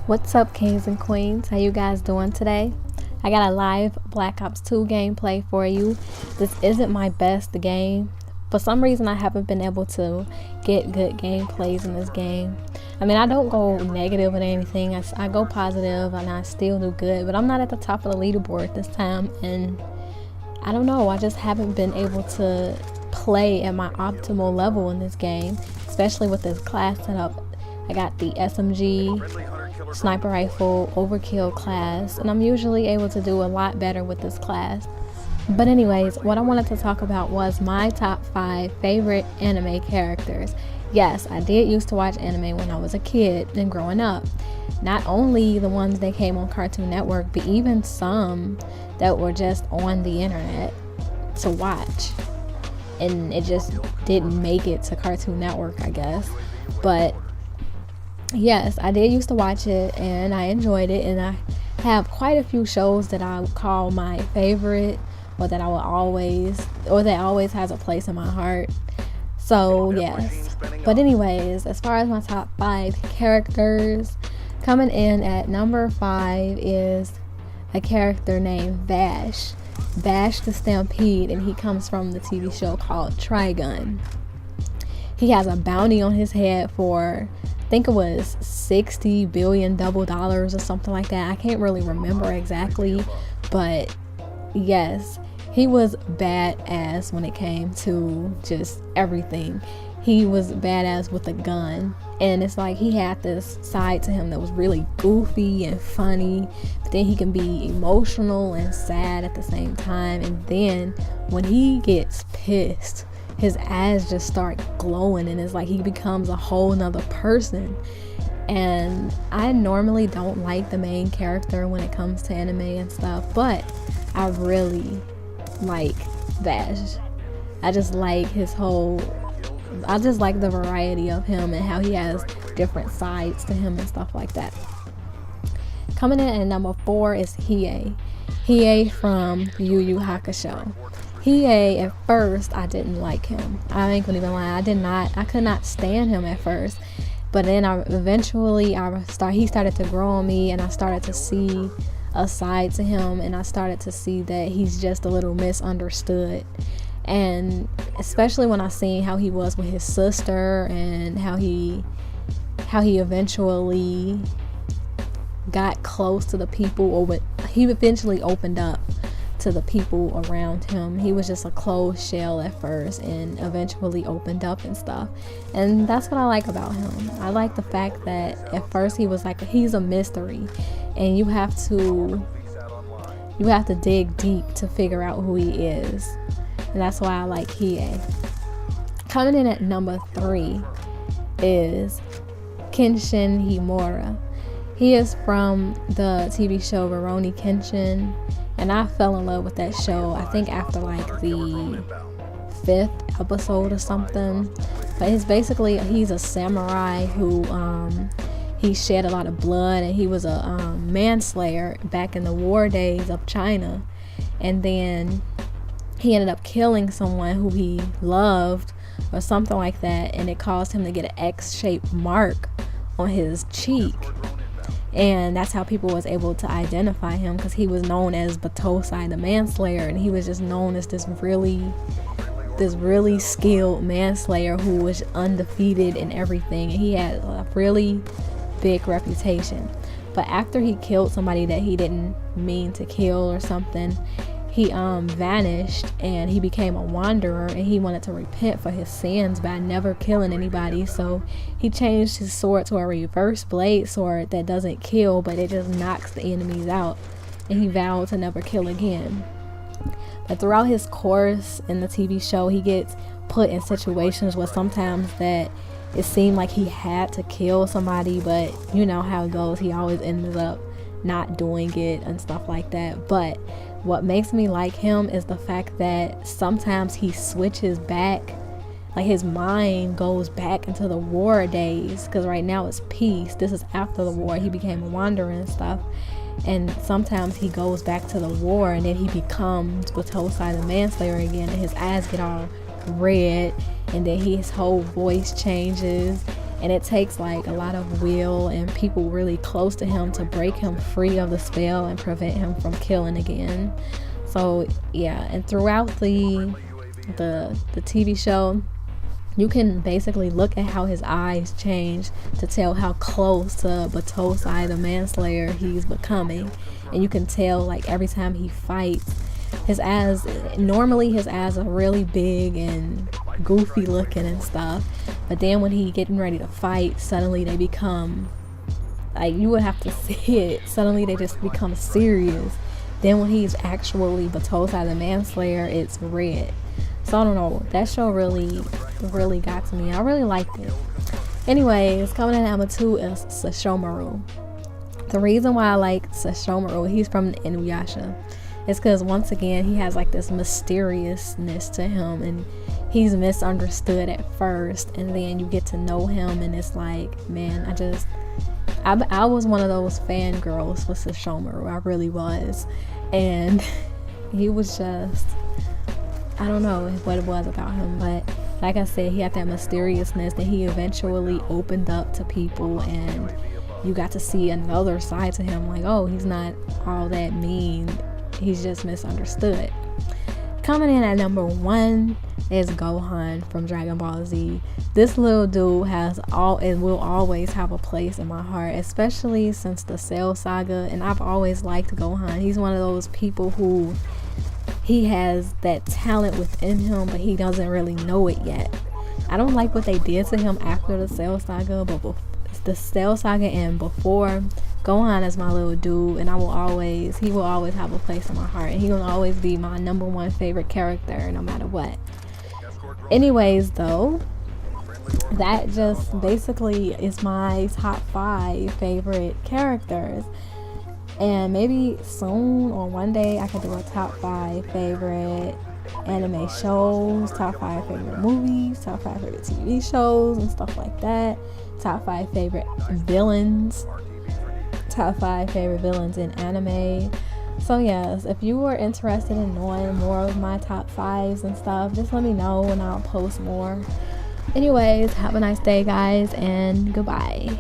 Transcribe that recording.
What's up, kings and queens? How you guys doing today? I got a live Black Ops 2 gameplay for you. This isn't my best game. For some reason, I haven't been able to get good gameplays in this game. I mean, I don't go negative with anything. I go positive and I still do good, but I'm not at the top of the leaderboard this time, and I don't know, I just haven't been able to play at my optimal level in this game, especially with this class setup. I got the SMG sniper rifle overkill class, and I'm usually able to do a lot better with this class. But anyways, what I wanted to talk about was my top 5 favorite anime characters. Yes, I did used to watch anime when I was a kid and growing up. Not only the ones that came on Cartoon Network, but even some that were just on the internet to watch. And it just didn't make it to Cartoon Network, I guess. But yes, I did used to watch it and I enjoyed it, and I have quite a few shows that I would call my favorite, or that always has a place in my heart. So yes. But anyways, as far as my top 5 characters, coming in at number 5 is a character named Vash. Vash the Stampede, and he comes from the TV show called Trigun. He has a bounty on his head for, I think it was $60 billion or something like that. I can't really remember exactly, but yes, he was badass when it came to just everything. He was badass with a gun, and it's like he had this side to him that was really goofy and funny, but then he can be emotional and sad at the same time. And then when he gets pissed, his eyes just start glowing, and it's like he becomes a whole nother person. And I normally don't like the main character when it comes to anime and stuff, but I really like Vash. I just like the variety of him and how he has different sides to him and stuff like that. Coming in at number 4 is Hiei. Hiei from Yu Yu Hakusho. Hiei, at first, I didn't like him. I ain't gonna even lie. I could not stand him at first. But then he started to grow on me, and I started to see a side to him, and I started to see that he's just a little misunderstood. And especially when I seen how he was with his sister, and how he eventually got close to the people, or he eventually opened up to the people around him. He was just a closed shell at first, and eventually opened up and stuff. And that's what I like about him. I like the fact that at first he was like, he's a mystery, and you have to dig deep to figure out who he is. And that's why I like Hiei. Coming in at number 3 is Kenshin Himura. He is from the TV show Rurouni Kenshin, and I fell in love with that show, I think after like the 5th episode or something. But he's a samurai who he shed a lot of blood, and he was a manslayer back in the war days of China. And then he ended up killing someone who he loved or something like that, and it caused him to get an X-shaped mark on his cheek. And that's how people was able to identify him, because he was known as Batosai the Manslayer, and he was just known as this really skilled manslayer who was undefeated in everything, and he had a really big reputation. But after he killed somebody that he didn't mean to kill or something, he vanished, and he became a wanderer, and he wanted to repent for his sins by never killing anybody. So he changed his sword to a reverse blade sword that doesn't kill, but it just knocks the enemies out, and he vowed to never kill again. But throughout his course in the TV show, he gets put in situations where sometimes that it seemed like he had to kill somebody, but you know how it goes, he always ends up not doing it and stuff like that. But what makes me like him is the fact that sometimes he switches back, like his mind goes back into the war days, because right now it's peace. This is after the war. He became a wanderer and stuff, and sometimes he goes back to the war, and then he becomes Batosai the Manslayer again, and his eyes get all red, and then his whole voice changes, and it takes like a lot of will and people really close to him to break him free of the spell and prevent him from killing again. So yeah, and throughout the TV show, you can basically look at how his eyes change to tell how close to Batosai the Manslayer he's becoming. And you can tell like every time he fights, his eyes are really big and goofy looking and stuff, but then when he getting ready to fight, suddenly they become like, you would have to see it, suddenly they just become serious. Then when he's actually Batosai the Manslayer, it's red. So I don't know, that show really got to me. I really liked it. Anyways, coming in at number 2 is Sesshomaru. The reason why I like Sesshomaru, he's from Inuyasha, is because once again he has like this mysteriousness to him, and he's misunderstood at first, and then you get to know him, and it's like, man, I was one of those fangirls for Sesshomaru. I really was. And he was just, I don't know what it was about him, but like I said, he had that mysteriousness that he eventually opened up to people, and you got to see another side to him, like, oh, he's not all that mean, he's just misunderstood. Coming in at number 1 is Gohan from Dragon Ball Z. This little dude will always have a place in my heart, especially since the Cell Saga, and I've always liked Gohan. He's one of those people who, he has that talent within him, but he doesn't really know it yet. I don't like what they did to him after the Cell Saga, but the Cell Saga and before, Gohan is my little dude, and he will always have a place in my heart, and he will always be my number 1 favorite character no matter what. Anyways though, that just basically is my top 5 favorite characters, and maybe soon or one day I could do a top 5 favorite anime shows, top 5 favorite movies, top 5 favorite TV shows and stuff like that, top 5 favorite villains, top 5 favorite villains in anime. So yes, if you are interested in knowing more of my top 5s and stuff, just let me know and I'll post more. Anyways, have a nice day guys, and goodbye.